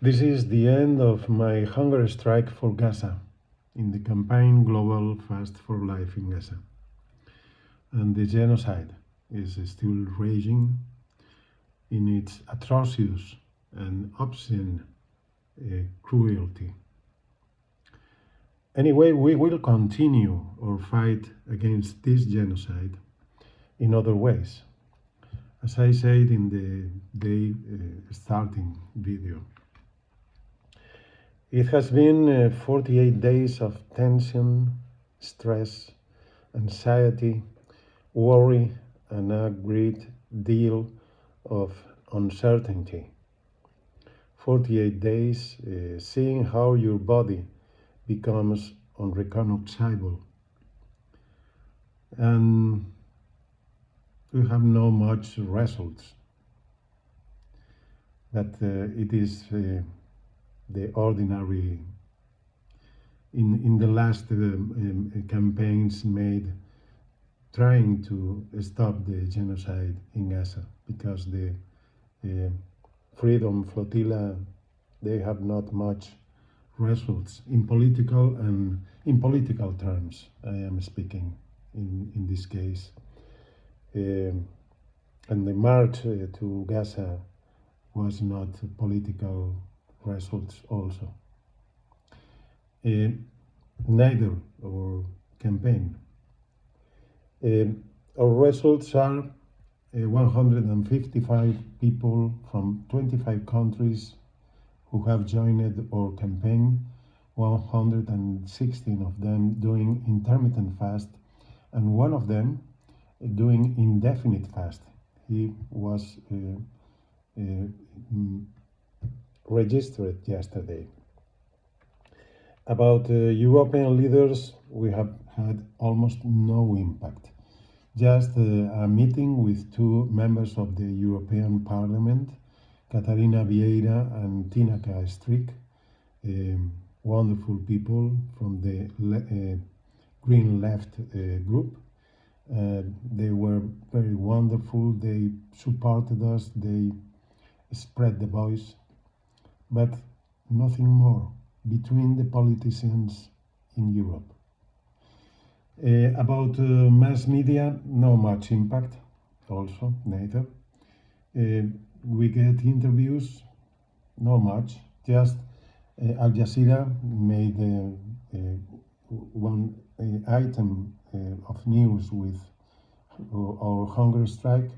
This is the end of my hunger strike for Gaza in the campaign Global Fast for Life in Gaza. And the genocide is still raging in its atrocious and obscene cruelty. Anyway, we will continue our fight against this genocide in other ways, as I said in the day starting video. It has been 48 days of tension, stress, anxiety, worry, and a great deal of uncertainty. 48 days seeing how your body becomes unrecognizable. And we have no much results, but it is the ordinary in the last campaigns made trying to stop the genocide in Gaza, because the Freedom Flotilla, they have not much results in political terms. I am speaking in this case, and the march to Gaza was not political results also. Neither our campaign. Our results are 155 people from 25 countries who have joined our campaign, 116 of them doing intermittent fast, and one of them doing indefinite fast. He was registered yesterday. About European leaders, we have had almost no impact. Just a meeting with two members of the European Parliament, Catarina Vieira and 𝒕𝒉𝒆𝒊𝒓, wonderful people from the Green Left group. They were very wonderful. They supported us. They spread the voice, but nothing more between the politicians in Europe. About mass media, no much impact also, neither. We get interviews, no much, just Al Jazeera made one item of news with our hunger strike,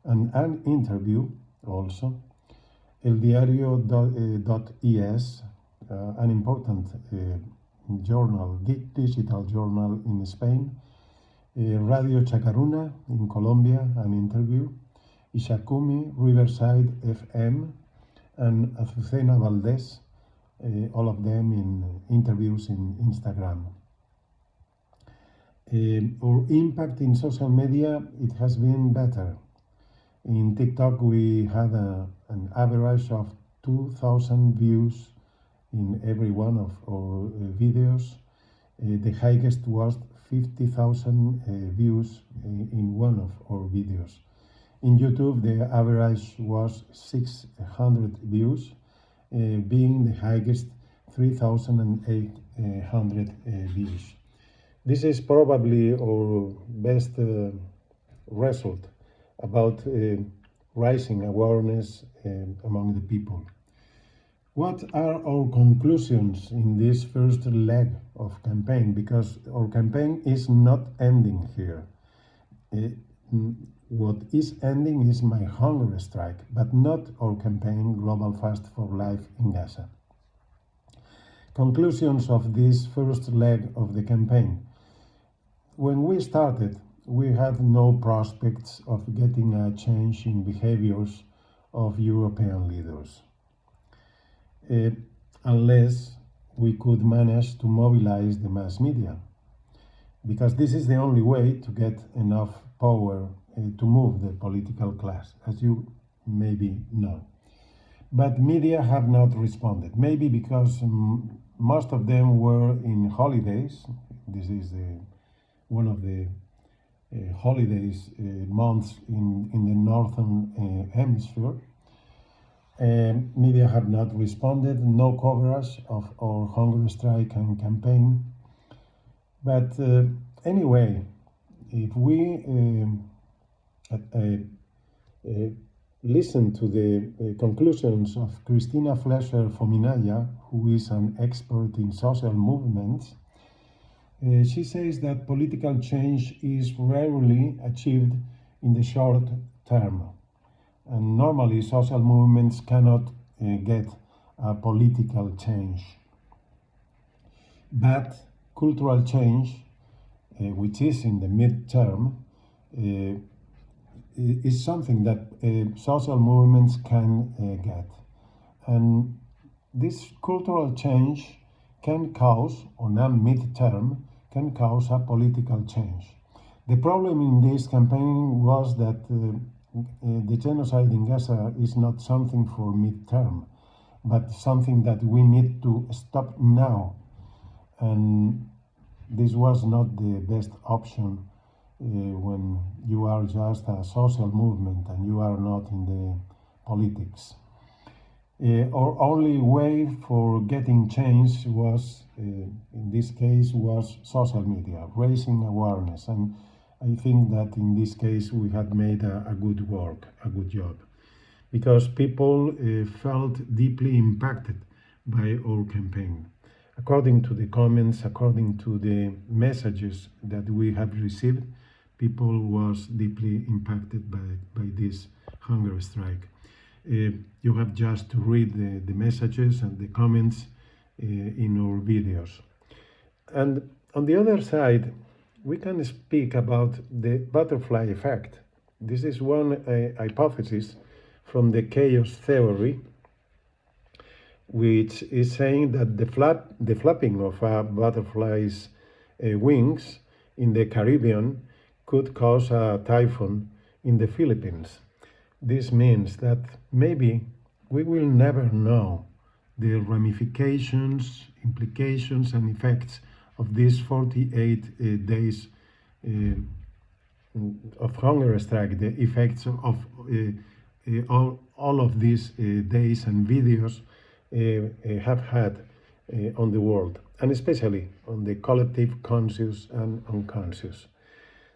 and an interview also. 𝒕𝒉𝒆𝒊𝒓, an important journal, digital journal in Spain. Radio Chacaruna in Colombia, an interview. 𝒕𝒉𝒆𝒊𝒓, Riverside FM, and Azucena Valdés, all of them in interviews in Instagram. Our impact in social media, it has been better. In TikTok, we had an average of 2,000 views in every one of our videos. The highest was 50,000 views in one of our videos. In YouTube, the average was 600 views, being the highest 3,800 views. This is probably our best result about rising awareness among the people. What are our conclusions in this first leg of campaign? Because our campaign is not ending here. What is ending is my hunger strike, but not our campaign Global Fast for Life in Gaza. Conclusions of this first leg of the campaign. When we started, we had no prospects of getting a change in behaviors of European leaders, unless we could manage to mobilize the mass media, because this is the only way to get enough power to move the political class, as you maybe know. But media have not responded, maybe because most of them were in holidays. This is one of the holidays months in the northern hemisphere, Media have not responded, no coverage of our hunger strike and campaign. But anyway, if we listen to the conclusions of Cristina Fleischer-Fominaya, who is an expert in social movements, she says that political change is rarely achieved in the short term. And normally social movements cannot get a political change. But cultural change, which is in the midterm, is something that social movements can get. And this cultural change can cause, on a midterm, can cause a political change. The problem in this campaign was that the genocide in Gaza is not something for midterm, but something that we need to stop now. And this was not the best option when you are just a social movement and you are not in the politics. Our only way for getting change was, in this case, was social media, raising awareness. And I think that in this case we had made a good work, a good job, because people felt deeply impacted by our campaign. According to the comments, according to the messages that we have received, people was deeply impacted by this hunger strike. You have just to read the messages and the comments in our videos. And on the other side, we can speak about the butterfly effect. This is one hypothesis from the chaos theory, which is saying that the flapping of a butterfly's wings in the Caribbean could cause a typhoon in the Philippines. This means that maybe we will never know the ramifications, implications, and effects of these 48 days of hunger strike, the effects of all of these days and videos have had on the world, and especially on the collective conscious and unconscious.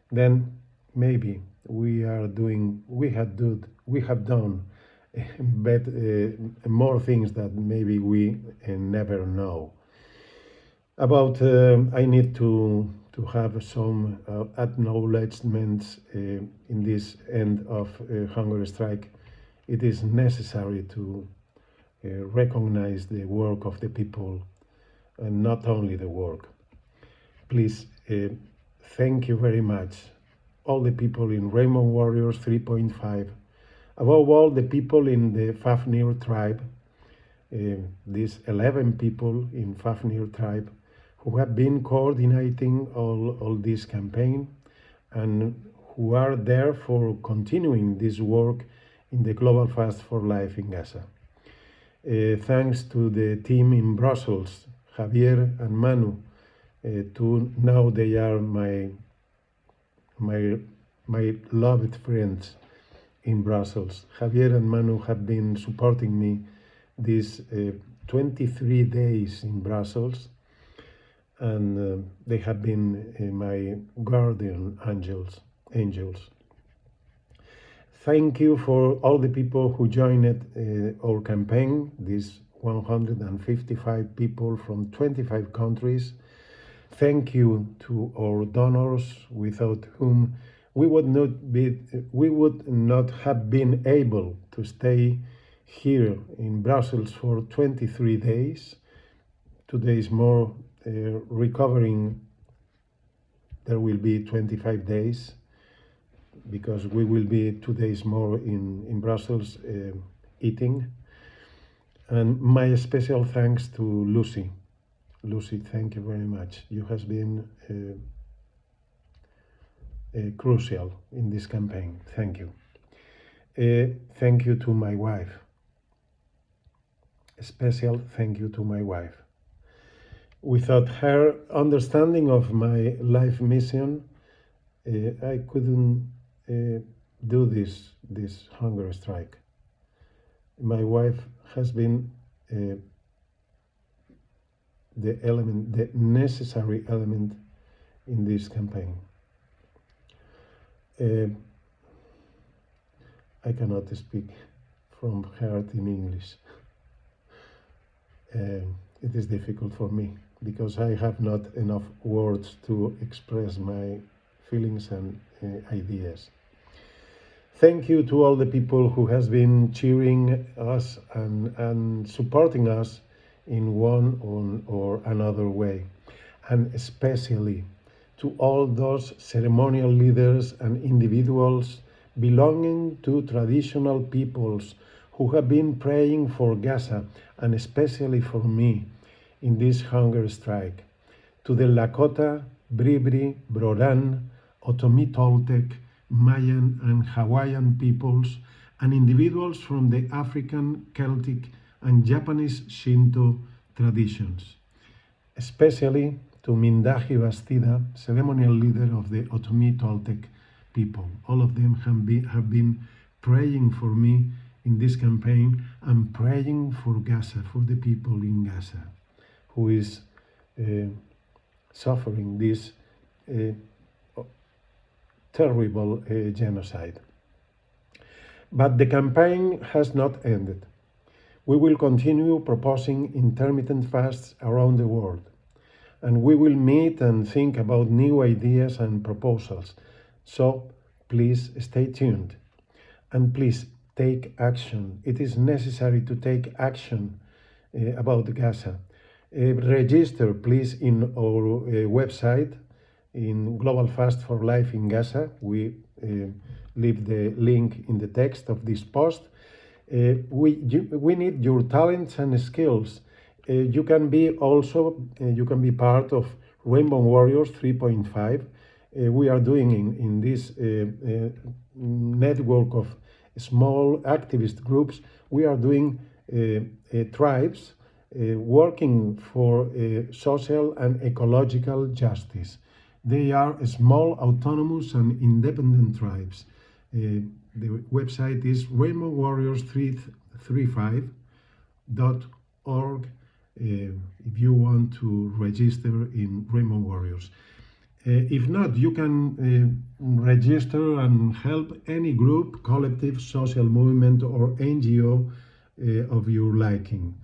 Then maybe we have done more things that maybe we never know. About I need to have some acknowledgements in this end of hunger strike. It is necessary to recognize the work of the people, and not only the work. Please, thank you very much, all the people in Rainbow Warriors 3.5, above all the people in the 𝒕𝒉𝒆𝒊𝒓 tribe, these 11 people in 𝒕𝒉𝒆𝒊𝒓 tribe who have been coordinating all this campaign and who are there for continuing this work in the Global Fast for Life in Gaza. Thanks to the team in Brussels, Javier and Manu. Now they are my loved friends in Brussels. Javier and Manu have been supporting me these 23 days in Brussels, and they have been my guardian angels. Thank you for all the people who joined our campaign, these 155 people from 25 countries. Thank you to our donors, without whom we would not have been able to stay here in Brussels for 23 days. 2 days more recovering. There will be 25 days, because we will be 2 days more in Brussels eating. And my special thanks to Lucy. Lucy, thank you very much. You have been crucial in this campaign. Thank you. Thank you to my wife. A special thank you to my wife. Without her understanding of my life mission, I couldn't do this hunger strike. My wife has been the necessary element in this campaign. I cannot speak from heart in English. It is difficult for me because I have not enough words to express my feelings and ideas. Thank you to all the people who has been cheering us and supporting us in one or another way, and especially to all those ceremonial leaders and individuals belonging to traditional peoples who have been praying for Gaza and especially for me in this hunger strike. To the Lakota, Bribri, Broran, Otomi Toltec, Mayan and Hawaiian peoples and individuals from the African, Celtic and Japanese Shinto traditions, especially to Mindaji Bastida, ceremonial leader of the Otomi Toltec people. All of them have been praying for me in this campaign and praying for Gaza, for the people in Gaza, who is suffering this terrible genocide. But the campaign has not ended. We will continue proposing intermittent fasts around the world, and we will meet and think about new ideas and proposals. So please stay tuned, and please take action. It is necessary to take action about Gaza. Register please in our website in Global Fast for Life in Gaza. We leave the link in the text of this post. We need your talents and skills. You can be part of Rainbow Warriors 3.5. We are doing in this network of small activist groups, we are doing tribes working for social and ecological justice. They are small, autonomous and independent tribes. The website is rainbowwarriors335.org if you want to register in Rainbow Warriors. If not, you can register and help any group, collective, social movement or NGO of your liking.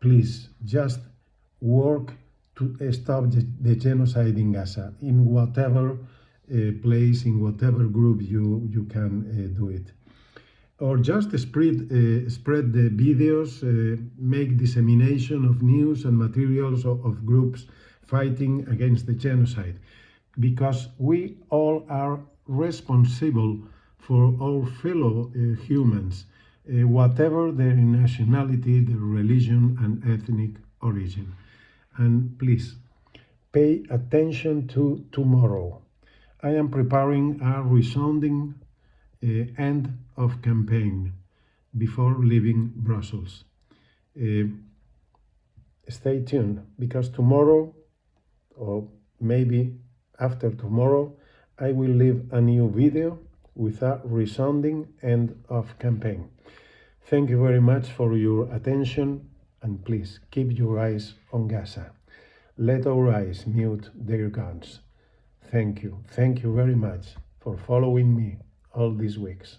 Please just work to stop the genocide in Gaza, in whatever place, in whatever group you can do it. Or just spread the videos, make dissemination of news and materials of groups fighting against the genocide, because we all are responsible for our fellow humans, whatever their nationality, their religion and ethnic origin. And please, pay attention to tomorrow. I am preparing a resounding end of campaign before leaving Brussels. Stay tuned, because tomorrow, or maybe after tomorrow, I will leave a new video with a resounding end of campaign. Thank you very much for your attention, and please keep your eyes on Gaza. Let our eyes mute their guns. Thank you very much for following me all these weeks.